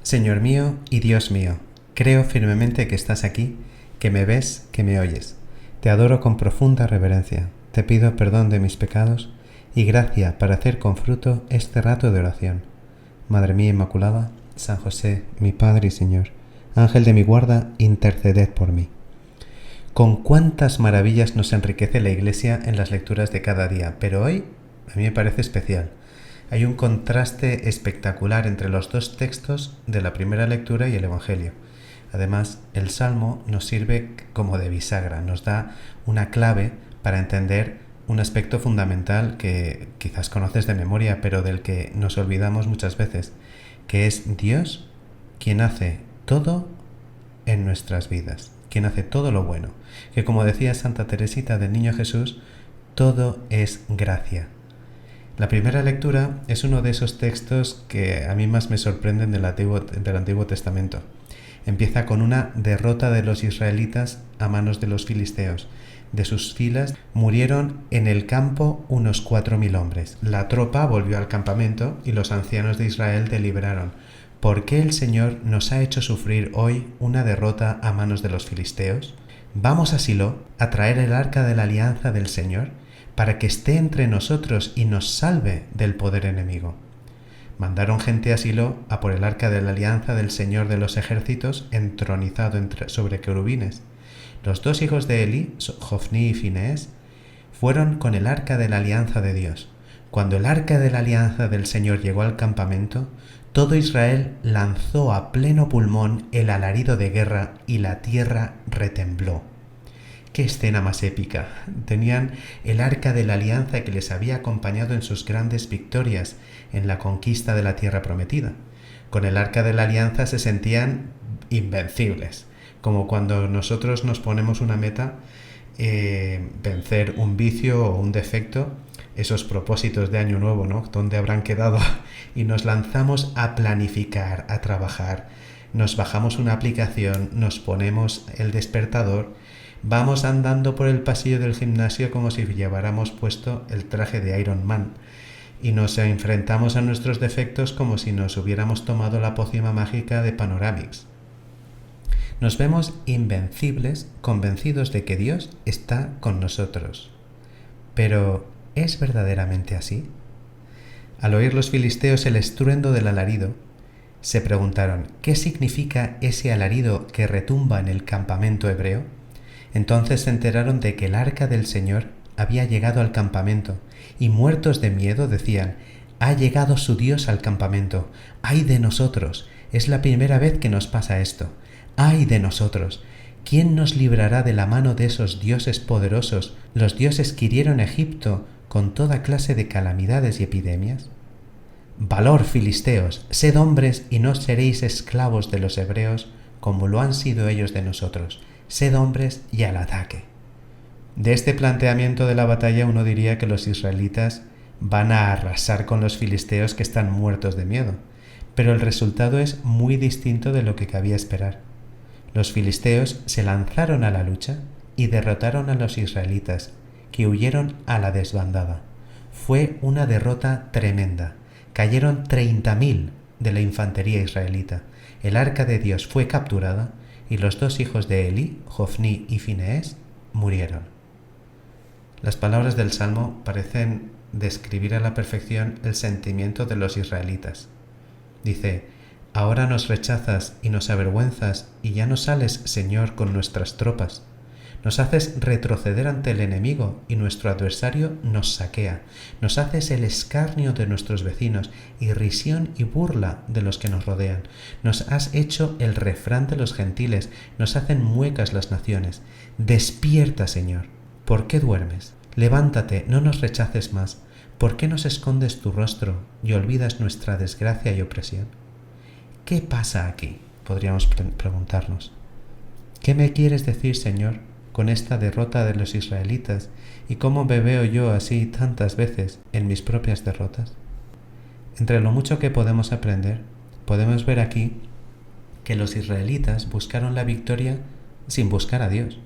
Señor mío y Dios mío, creo firmemente que estás aquí, que me ves, que me oyes. Te adoro con profunda reverencia, te pido perdón de mis pecados y gracia para hacer con fruto este rato de oración. Madre mía Inmaculada, San José, mi Padre y Señor, Ángel de mi guarda, interceded por mí. Con cuántas maravillas nos enriquece la Iglesia en las lecturas de cada día, pero hoy a mí me parece especial. Hay un contraste espectacular entre los dos textos de la primera lectura y el Evangelio. Además, el Salmo nos sirve como de bisagra, nos da una clave para entender un aspecto fundamental que quizás conoces de memoria, pero del que nos olvidamos muchas veces, que es Dios quien hace todo en nuestras vidas, quien hace todo lo bueno, que como decía Santa Teresita del Niño Jesús, todo es gracia. La primera lectura es uno de esos textos que a mí más me sorprenden del Antiguo Testamento. Empieza con una derrota de los israelitas a manos de los filisteos. De sus filas murieron en el campo unos 4.000 hombres. La tropa volvió al campamento y los ancianos de Israel deliberaron: ¿por qué el Señor nos ha hecho sufrir hoy una derrota a manos de los filisteos? Vamos a Silo a traer el arca de la alianza del Señor, para que esté entre nosotros y nos salve del poder enemigo. Mandaron gente a Silo a por el arca de la alianza del Señor de los ejércitos, entronizado sobre querubines. Los dos hijos de Eli, Jofní y Fineés, fueron con el arca de la alianza de Dios. Cuando el arca de la alianza del Señor llegó al campamento, todo Israel lanzó a pleno pulmón el alarido de guerra y la tierra retembló. ¡Qué escena más épica! Tenían el arca de la alianza que les había acompañado en sus grandes victorias en la conquista de la tierra prometida. Con el arca de la alianza se sentían invencibles, como cuando nosotros nos ponemos una meta, vencer un vicio o un defecto, esos propósitos de año nuevo, ¿no? ¿Dónde habrán quedado? Y nos lanzamos a planificar, a trabajar. Nos bajamos una aplicación, nos ponemos el despertador, vamos andando por el pasillo del gimnasio como si lleváramos puesto el traje de Iron Man y nos enfrentamos a nuestros defectos como si nos hubiéramos tomado la pócima mágica de Panoramix. Nos vemos invencibles, convencidos de que Dios está con nosotros. Pero, ¿es verdaderamente así? Al oír los filisteos el estruendo del alarido, se preguntaron: ¿qué significa ese alarido que retumba en el campamento hebreo? Entonces se enteraron de que el arca del Señor había llegado al campamento, y muertos de miedo decían: ha llegado su Dios al campamento. ¡Ay de nosotros! Es la primera vez que nos pasa esto. ¡Ay de nosotros! ¿Quién nos librará de la mano de esos dioses poderosos, los dioses que hirieron Egipto con toda clase de calamidades y epidemias? Valor, filisteos, sed hombres y no seréis esclavos de los hebreos como lo han sido ellos de nosotros. Sed hombres y al ataque. De este planteamiento de la batalla uno diría que los israelitas van a arrasar con los filisteos que están muertos de miedo, pero el resultado es muy distinto de lo que cabía esperar. Los filisteos se lanzaron a la lucha y derrotaron a los israelitas, que huyeron a la desbandada. Fue una derrota tremenda. Cayeron 30.000 de la infantería israelita. El arca de Dios fue capturada y los dos hijos de Eli, Jofní y Fineés, murieron. Las palabras del Salmo parecen describir a la perfección el sentimiento de los israelitas. Dice: ahora nos rechazas y nos avergüenzas y ya no sales, Señor, con nuestras tropas. Nos haces retroceder ante el enemigo y nuestro adversario nos saquea. Nos haces el escarnio de nuestros vecinos, irrisión y burla de los que nos rodean. Nos has hecho el refrán de los gentiles, nos hacen muecas las naciones. Despierta, Señor. ¿Por qué duermes? Levántate, no nos rechaces más. ¿Por qué nos escondes tu rostro y olvidas nuestra desgracia y opresión? ¿Qué pasa aquí?, podríamos preguntarnos. ¿Qué me quieres decir, Señor, con esta derrota de los israelitas, y cómo me veo yo así tantas veces en mis propias derrotas? Entre lo mucho que podemos aprender, podemos ver aquí que los israelitas buscaron la victoria sin buscar a Dios,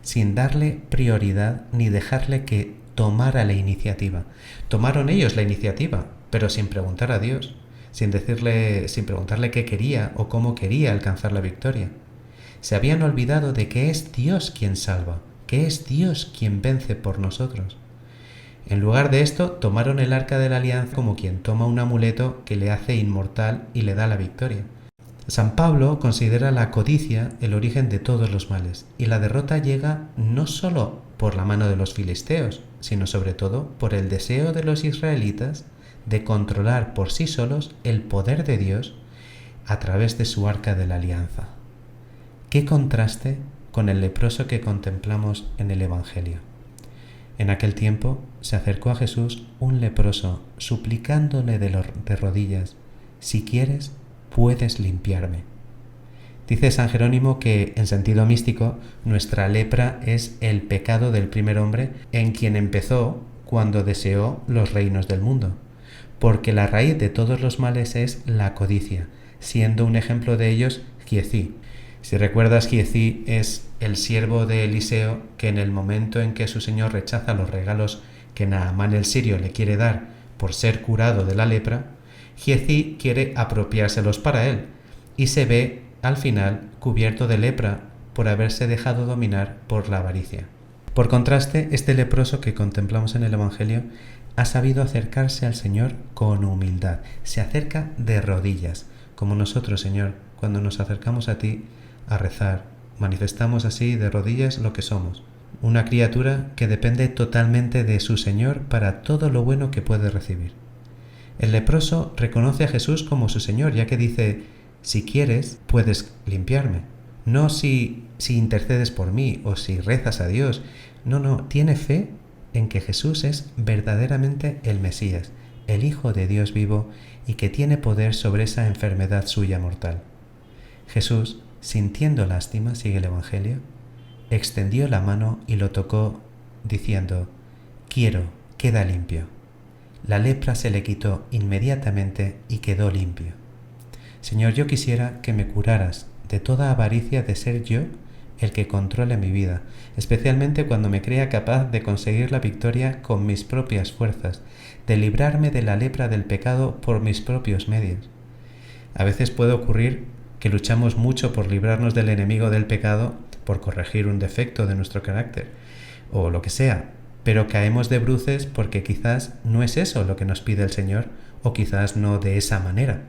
sin darle prioridad ni dejarle que tomara la iniciativa. Tomaron ellos la iniciativa, pero sin preguntar a Dios, sin preguntarle qué quería o cómo quería alcanzar la victoria. Se habían olvidado de que es Dios quien salva, que es Dios quien vence por nosotros. En lugar de esto, tomaron el arca de la alianza como quien toma un amuleto que le hace inmortal y le da la victoria. San Pablo considera la codicia el origen de todos los males, y la derrota llega no solo por la mano de los filisteos, sino sobre todo por el deseo de los israelitas de controlar por sí solos el poder de Dios a través de su arca de la alianza. ¡Qué contraste con el leproso que contemplamos en el Evangelio! En aquel tiempo se acercó a Jesús un leproso, suplicándole de rodillas: «Si quieres, puedes limpiarme». Dice San Jerónimo que, en sentido místico, nuestra lepra es el pecado del primer hombre en quien empezó cuando deseó los reinos del mundo, porque la raíz de todos los males es la codicia, siendo un ejemplo de ellos Giezi. Si recuerdas, Giezi es el siervo de Eliseo que en el momento en que su señor rechaza los regalos que Naamán el sirio le quiere dar por ser curado de la lepra, Giezi quiere apropiárselos para él y se ve al final cubierto de lepra por haberse dejado dominar por la avaricia. Por contraste, este leproso que contemplamos en el Evangelio ha sabido acercarse al Señor con humildad, se acerca de rodillas, como nosotros, Señor, cuando nos acercamos a ti a rezar, manifestamos así de rodillas lo que somos, una criatura que depende totalmente de su Señor para todo lo bueno que puede recibir. El leproso reconoce a Jesús como su Señor, ya que dice: «Si quieres, puedes limpiarme». No si intercedes por mí o si rezas a Dios. No, tiene fe en que Jesús es verdaderamente el Mesías, el Hijo de Dios vivo y que tiene poder sobre esa enfermedad suya mortal. Jesús, sintiendo lástima, sigue el Evangelio, extendió la mano y lo tocó, diciendo: «Quiero, queda limpio». La lepra se le quitó inmediatamente y quedó limpio. Señor, yo quisiera que me curaras de toda avaricia de ser yo el que controle mi vida, especialmente cuando me crea capaz de conseguir la victoria con mis propias fuerzas, de librarme de la lepra del pecado por mis propios medios. A veces puede ocurrir que luchamos mucho por librarnos del enemigo del pecado, por corregir un defecto de nuestro carácter, o lo que sea, pero caemos de bruces porque quizás no es eso lo que nos pide el Señor, o quizás no de esa manera.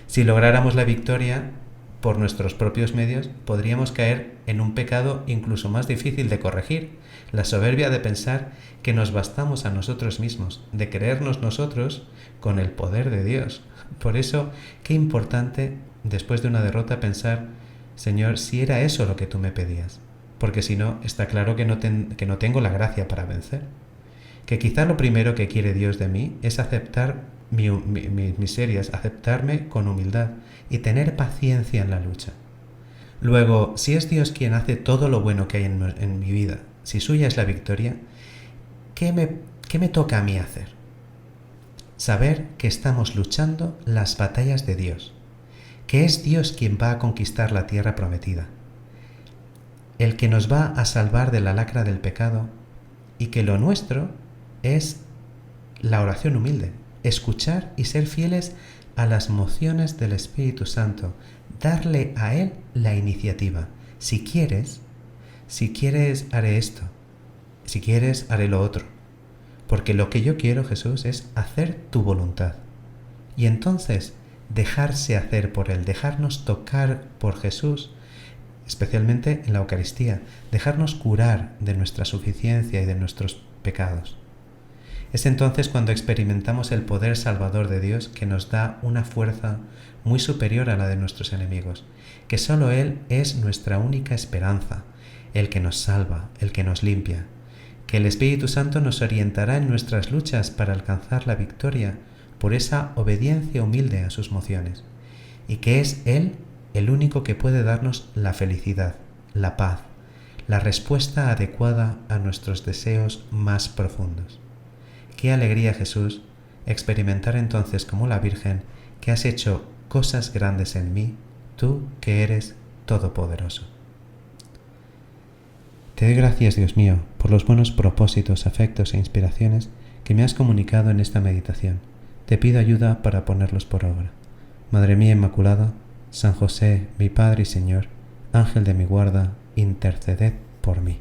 Si lográramos la victoria por nuestros propios medios, podríamos caer en un pecado incluso más difícil de corregir, la soberbia de pensar que nos bastamos a nosotros mismos, de creernos nosotros con el poder de Dios. Por eso, qué importante, después de una derrota, pensar: Señor, si era eso lo que tú me pedías, porque si no, está claro que no tengo la gracia para vencer. Que quizá lo primero que quiere Dios de mí es aceptar mis miserias, aceptarme con humildad y tener paciencia en la lucha. Luego, si es Dios quien hace todo lo bueno que hay en mi vida, si suya es la victoria, ¿qué me toca a mí hacer? Saber que estamos luchando las batallas de Dios, que es Dios quien va a conquistar la tierra prometida, el que nos va a salvar de la lacra del pecado, y que lo nuestro es la oración humilde, escuchar y ser fieles a las mociones del Espíritu Santo, darle a Él la iniciativa. Si quieres haré esto, si quieres haré lo otro, porque lo que yo quiero, Jesús, es hacer tu voluntad. Y entonces dejarse hacer por Él, dejarnos tocar por Jesús, especialmente en la Eucaristía, dejarnos curar de nuestra suficiencia y de nuestros pecados. Es entonces cuando experimentamos el poder salvador de Dios, que nos da una fuerza muy superior a la de nuestros enemigos, que solo Él es nuestra única esperanza, el que nos salva, el que nos limpia, que el Espíritu Santo nos orientará en nuestras luchas para alcanzar la victoria por esa obediencia humilde a sus mociones, y que es Él el único que puede darnos la felicidad, la paz, la respuesta adecuada a nuestros deseos más profundos. Qué alegría, Jesús, experimentar entonces como la Virgen que has hecho cosas grandes en mí, tú que eres todopoderoso. Te doy gracias, Dios mío, por los buenos propósitos, afectos e inspiraciones que me has comunicado en esta meditación. Te pido ayuda para ponerlos por obra. Madre mía Inmaculada, San José, mi Padre y Señor, Ángel de mi guarda, interceded por mí.